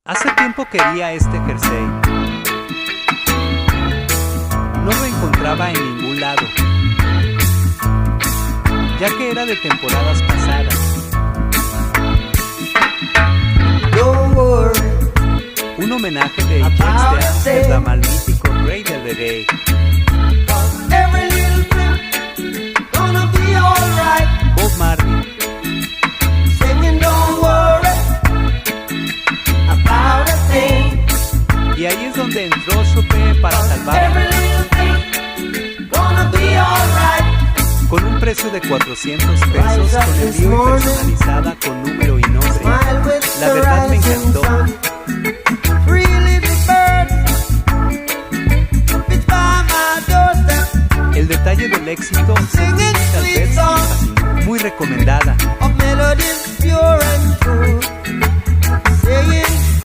Hace tiempo quería este jersey. No lo encontraba en ningún lado, ya que era de temporadas pasadas. Un homenaje de Ajax de Amsterdam al mítico Rey del Reggae. Bob Marley. Y ahí es donde entró Chopin para salvarme. Con un precio de 400 pesos, con envío y personalizada con número y nombre. La verdad me encantó.